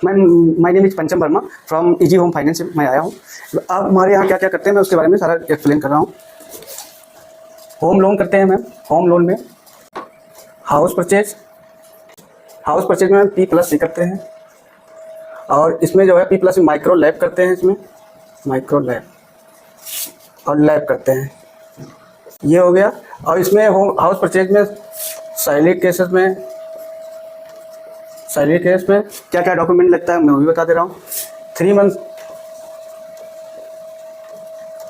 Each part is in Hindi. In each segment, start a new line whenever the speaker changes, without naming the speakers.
मैम माय नेम इज पंचम Verma from easy home finance से मैं आया हूँ। आप हमारे यहाँ क्या क्या करते हैं मैं उसके बारे में सारा एक्सप्लेन कर रहा हूँ। होम लोन करते हैं मैम। होम लोन में हाउस परचेज में P+C करते हैं, और इसमें जो है P+ माइक्रो लैब करते हैं। इसमें माइक्रो लैब और लैब करते हैं, ये हो गया। और इसमें हाउस परचेज में सैलिड केस में क्या क्या डॉक्यूमेंट लगता है मैं वो भी बता दे रहा हूँ। 3 month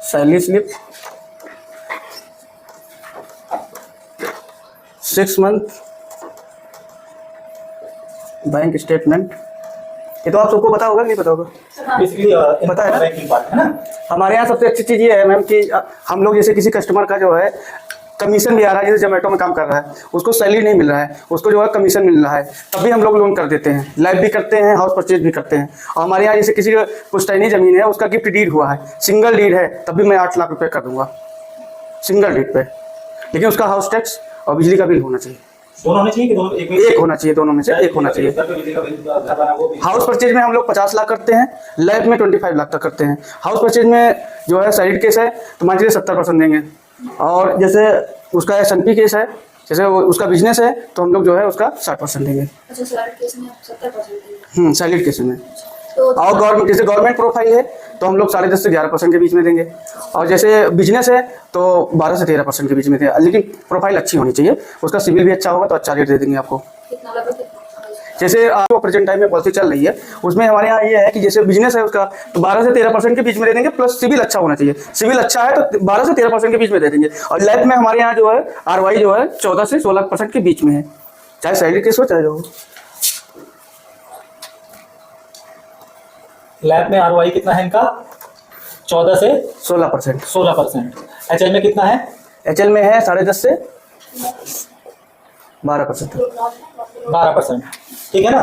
salary slip, 6 month bank statement. ये तो आप सबको पता होगा नहीं पता होगा?
बेसिकली
पता है ना?
बैंकिंग पार्ट है ना।
हमारे यहाँ सबसे अच्छी चीज़ ये है मैम कि हम लोग जैसे किसी कस्टमर का जो है कमीशन भी आ रहा है, जैसे जोमेटो में काम कर रहा है उसको सैलरी नहीं मिल रहा है, उसको जो है कमीशन मिल रहा है, तभी हम लोग लोन कर देते हैं। लाइफ भी करते हैं, हाउस परचेज भी करते हैं। और हमारे यहाँ जैसे किसी का पुश्तैनी ज़मीन है, उसका गिफ्ट डीड हुआ है, सिंगल डीड है, तभी मैं 8 लाख रुपये कर दूंगा सिंगल डीड पे। लेकिन उसका हाउस टैक्स और बिजली का बिल होना चाहिए।
दोनों होने चाहिए कि दोनों
एक होना चाहिए, दोनों में से एक होना चाहिए। हाउस परचेज में हम लोग 50 लाख करते हैं, लैब में 25 लाख तक करते हैं। हाउस परचेज में जो है सैलिड केस है तो मान लीजिए 70% देंगे, और जैसे उसका S&P केस है, जैसे उसका बिजनेस है तो हम लोग जो है उसका 60% देंगे।
अच्छा, सैलिड केस में 70%
सैलिड केस में।
तो
और गवर्नमेंट जैसे गवर्नमेंट प्रोफाइल है तो हम लोग 10.5 से 11% के बीच में देंगे, और जैसे बिजनेस है तो 12 से 13% के बीच में देंगे। लेकिन प्रोफाइल अच्छी होनी चाहिए, उसका सिविल भी अच्छा होगा तो अच्छा रेट दे देंगे आपको।
कितना लगभग?
जैसे आपको प्रेजेंट टाइम में पॉलिसी चल रही है उसमें हमारे यहाँ ये है कि जैसे बिजनेस है उसका तो 12 से 13% के बीच में दे देंगे, प्लस सिविल अच्छा होना चाहिए। सिविल अच्छा है तो 12 से 13% के बीच में दे देंगे। और लैब में हमारे यहाँ जो है ROI जो है 14 से 16% के बीच में है, चाहे सैलरी केस हो चाहे जो हो।
लैब में ROI कितना है इनका? 14 से
16%।
16%। HL में कितना है?
HL में है 10.5 से 12%।
12%, ठीक है ना।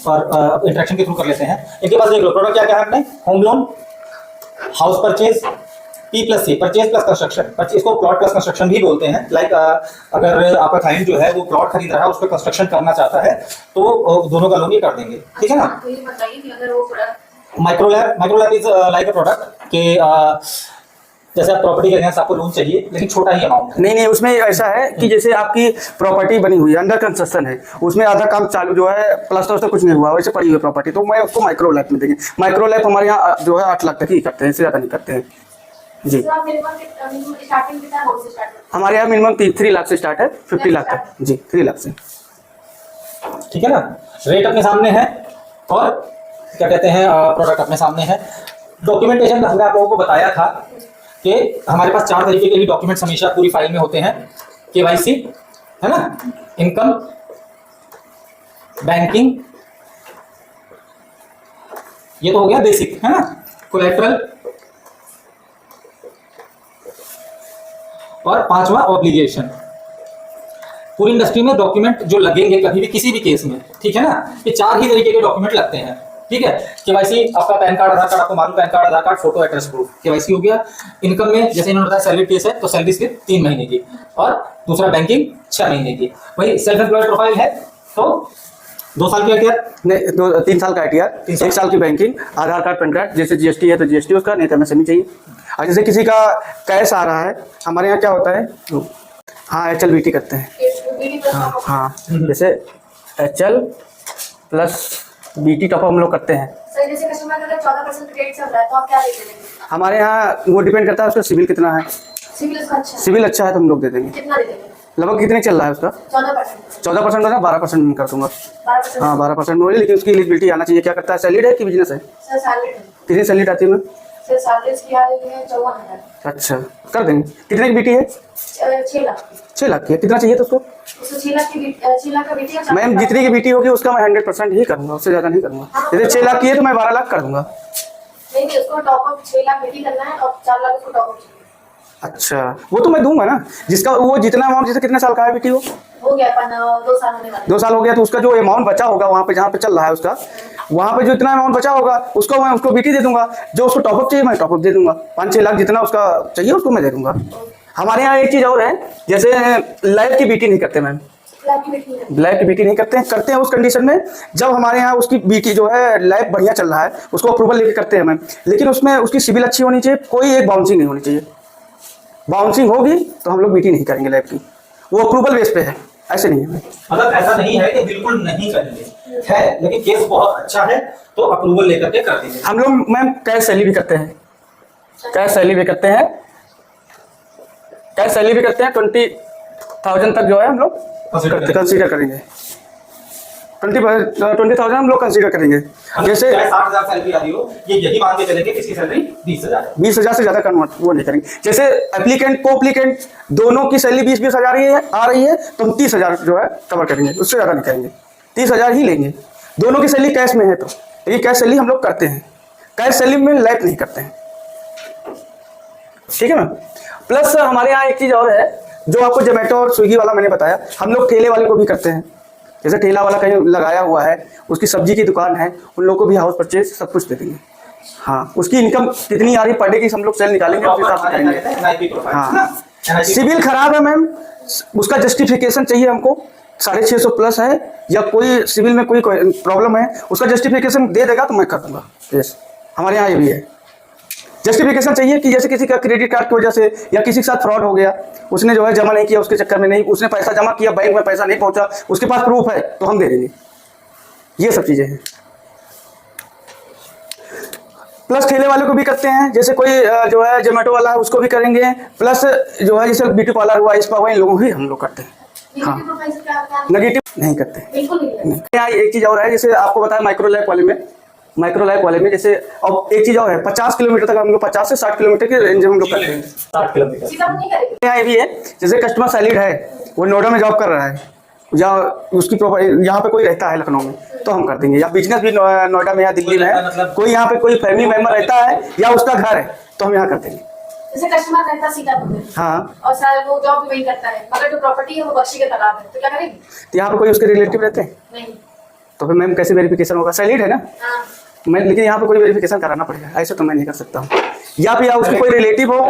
और इंट्रैक्शन के थ्रू कर लेते हैं। इनके पास देख लो प्रोडक्ट क्या क्या है अपने। Home loan, house purchase, P+C purchase plus construction. इसको प्लॉट प्लस कंस्ट्रक्शन भी बोलते हैं। लाइक अगर आपका क्लाइंट जो है वो प्लॉट खरीद रहा है, उस पर कंस्ट्रक्शन करना चाहता है तो दोनों का लोन ये कर देंगे, ठीक है ना।
तो ये बताइए कि अगर वो
Microlab is like a product के जैसे आप प्रॉपर्टी के अगेंस्ट आपको लोन चाहिए लेकिन छोटा ही अमाउंट है।
नहीं, उसमें ऐसा है कि जैसे आपकी प्रॉपर्टी बनी हुई है, अंडर कंस्ट्रक्शन है, उसमें आधा काम चालू जो है प्लास्टर कुछ नहीं हुआ, वैसे पड़ी हुई प्रॉपर्टी, तो मैं उसको माइक्रो लैब में देंगे। माइक्रो लैब हमारे यहाँ जो है 8 लाख तक ही करते हैं, इससे ज़्यादा नहीं करते हैं जी। हमारे यहाँ मिनिमम 3 लाख से स्टार्ट है, 50 लाख तक जी, 3 लाख से,
ठीक है ना। रेट अपने सामने है और क्या कहते हैं प्रोडक्ट अपने सामने है। डॉक्यूमेंटेशन हमने आप लोगों को बताया था कि हमारे पास 4 तरीके के ही डॉक्यूमेंट्स हमेशा पूरी फाइल में होते हैं। KYC है ना, इनकम, बैंकिंग, ये तो हो गया बेसिक है ना, कोलैटरल, और 5वां ऑब्लिगेशन। पूरी इंडस्ट्री में डॉक्यूमेंट जो लगेंगे कभी भी किसी भी केस में, ठीक है ना, ये 4 ही तरीके के डॉक्यूमेंट लगते हैं, ठीक है। KYC आपका पैन कार्ड, आधार कार्ड, आपको मालूम PAN card, Aadhaar card, photo, address proof, KYC हो गया। इनकम में जैसे इन्होंने बताया सैलरी केस है तो सैलरी स्लिप 3 महीने की, और दूसरा बैंकिंग 6 महीने की। वही सेल्फ एम्प्लॉयड प्रोफाइल है तो 2 साल की ITR,
नहीं 3 साल का ITR, 1 साल की बैंकिंग, आधार कार्ड, पैन कार्ड, जैसे GST है तो GST उसका, नहीं तो MSME चाहिए। और जैसे किसी का कैश आ रहा है, हमारे यहाँ क्या होता है, हाँ HLBT करते हैं। हाँ जैसे HL प्लस BT टॉप हम लोग करते हैं।
सर जैसे कस्टमर का 14% क्रेडिट चल रहा है तो आप क्या दे देंगे?
हमारे यहाँ वो डिपेंड करता है उसका सिविल कितना है।
सिविल उसका अच्छा है।
सिविल अच्छा है तो हम लोग दे देंगे।
कितना दे देंगे?
लगभग कितने चल रहा है उसका?
14%।
14% होगा, 12% में कर दूंगा।
12%?
हाँ 12% होगी, लेकिन उसकी एलिजिबिलिटी आना चाहिए। क्या करता है, सैलरी है कि बिजनेस है?
सर सैलरी है।
कितनी सैलरी आती है?
सर सैलरी की आ रही है 54,000।
अच्छा कर देंगे। कितने की बीटी है?
6 लाख।
6 लाख की है। कितना चाहिए तो उसको?
उसको 6 लाख का बीटी है।
मैम जितनी की बीटी होगी उसका मैं 100% ही करूँगा, उससे ज़्यादा नहीं करूँगा। जैसे 6 लाख की है तो मैं 12 लाख कर दूंगा।
नहीं उसको टॉप अप 6 लाख बीटी करना है और 4 लाख उसको टॉप अप चाहिए।
अच्छा वो तो मैं दूंगा ना, जिसका वो जितना अमाउंट, जैसे कितने साल का है बीटी वो?
हो गया 2 साल होने वाले।
2 साल हो गया तो उसका जो अमाउंट बचा होगा वहाँ पे, जहाँ पे चल रहा है उसका, वहाँ पे जो इतना अमाउंट बचा होगा उसको मैं उसको बीटी दे दूंगा। जो उसको टॉपअप चाहिए मैं टॉपअप दे दूंगा। 5-6 लाख जितना उसका चाहिए उसको मैं दे दूंगा। हमारे यहाँ एक चीज़ और है, जैसे लाइफ की बीटी नहीं करते मैम।
ब्लैक की बीटी नहीं
ब्लैक की बीटी नहीं करते हैं उस कंडीशन में जब हमारे यहाँ उसकी बीटी जो है लैब बढ़िया चल रहा है, उसको अप्रूवल लेके करते हैं मैम। लेकिन उसमें उसकी सिविल अच्छी होनी चाहिए, कोई एक बाउंसिंग नहीं होनी चाहिए। बाउंसिंग होगी तो हम लोग बीटी नहीं करेंगे लैब की, वो अप्रूवल बेस पे है, ऐसे नहीं है।
मतलब ऐसा नहीं है कि बिल्कुल नहीं करेंगे, है लेकिन केस बहुत अच्छा है तो अप्रूवल लेकर के कर दीजिए।
हम लोग मैम कैश सैलरी भी करते हैं, कैश सैलरी भी करते हैं, कैश सैलरी भी करते हैं। 20,000 तक जो है हम लोग कंसीडर करेंगे, 20,000 हम लोग कंसीडर करेंगे। जैसे
60,000 सैलरी आ रही हो, ये यही मान के चलेंगे किसकी सैलरी 20,000,
20,000 से ज्यादा कन्वर्ट वो नहीं करेंगे। जैसे एप्लीकेंट को एप्लीकेंट दोनों की सैलरी 20-20 हज़ार आ रही है तो हम 30,000 जो है कवर करेंगे, उससे ज्यादा नहीं करेंगे, 30,000 ही लेंगे। दोनों की सैलरी कैश में है तो ये कैश सैलरी हम लोग करते हैं, कैश सैलरी में लैब नहीं करते हैं, ठीक है मैम। प्लस हमारे यहाँ एक चीज और है जो आपको जोमेटो और स्विगी वाला मैंने बताया, हम लोग ठेले वाले को भी करते हैं। जैसे ठेला वाला कहीं लगाया हुआ है, उसकी सब्जी की दुकान है, उन लोगों को भी हाउस परचेज सब कुछ दे देंगे। हाँ, उसकी इनकम कितनी आ रही पर डे की हम लोग सेल निकालेंगे, उस हिसाब से करेंगे। हाँ, सिविल खराब है मैम, उसका जस्टिफिकेशन चाहिए हमको, 650 प्लस है या कोई सिविल में कोई प्रॉब्लम है, उसका जस्टिफिकेशन दे देगा तो मैं कर दूंगा। यस, हमारे यहाँ ये भी है, जस्टिफिकेशन चाहिए कि जैसे किसी का क्रेडिट कार्ड की वजह से या किसी के साथ फ्रॉड हो गया, उसने जो है जमा नहीं किया, उसके चक्कर में नहीं, उसने पैसा जमा किया बैंक में पैसा नहीं पहुंचा, उसके पास प्रूफ है तो हम दे देंगे। ये सब चीजें हैं। प्लस ठेले वाले को भी करते हैं, जैसे कोई जो है जोमेटो वाला है उसको भी करेंगे। प्लस जो है जैसे ब्यूटी पार्लर हुआ, स्पा हुआ, इन लोगों को भी हम लोग करते हैं। हाँ, नेगेटिव नहीं करते।
बिल्कुल नहीं।
यहाँ एक चीज और है, जैसे आपको बताया माइक्रोलैब वाले में जैसे अब एक चीज और है, 50 किलोमीटर तक हम लोग 50 से 60 किलोमीटर की रेंज में हम लोग करते हैं।
60 किलोमीटर
सीधा नहीं करेंगे।
यहाँ ये भी है, जैसे कस्टमर सैलिड है, वो नोएडा में जॉब कर रहा है या उसकी प्रॉपर्टी यहाँ पे कोई रहता है लखनऊ में, तो हम कर देंगे। या बिजनेस भी नोएडा में या दिल्ली में है, कोई यहाँ पे कोई फैमिली मेंबर रहता है या उसका घर है तो हम यहाँ कर देंगे।
जैसे कस्टमर रहता है सीतापुर में,
हाँ,
और सर वो जॉब भी वही करता है, मगर जो प्रॉपर्टी है वो बख्शी के तालाब है, तो क्या करेंगे?
तो यहाँ पे कोई उसके रिलेटिव रहते हैं
नहीं।
तो फिर मैम कैसे वेरिफिकेशन होगा? सैलिड है ना
हाँ।
मैं, लेकिन यहाँ पे कोई वेरिफिकेशन कराना पड़ेगा, ऐसे तो मैं नहीं कर सकता हूँ। या फिर उसके कोई रिलेटिव हो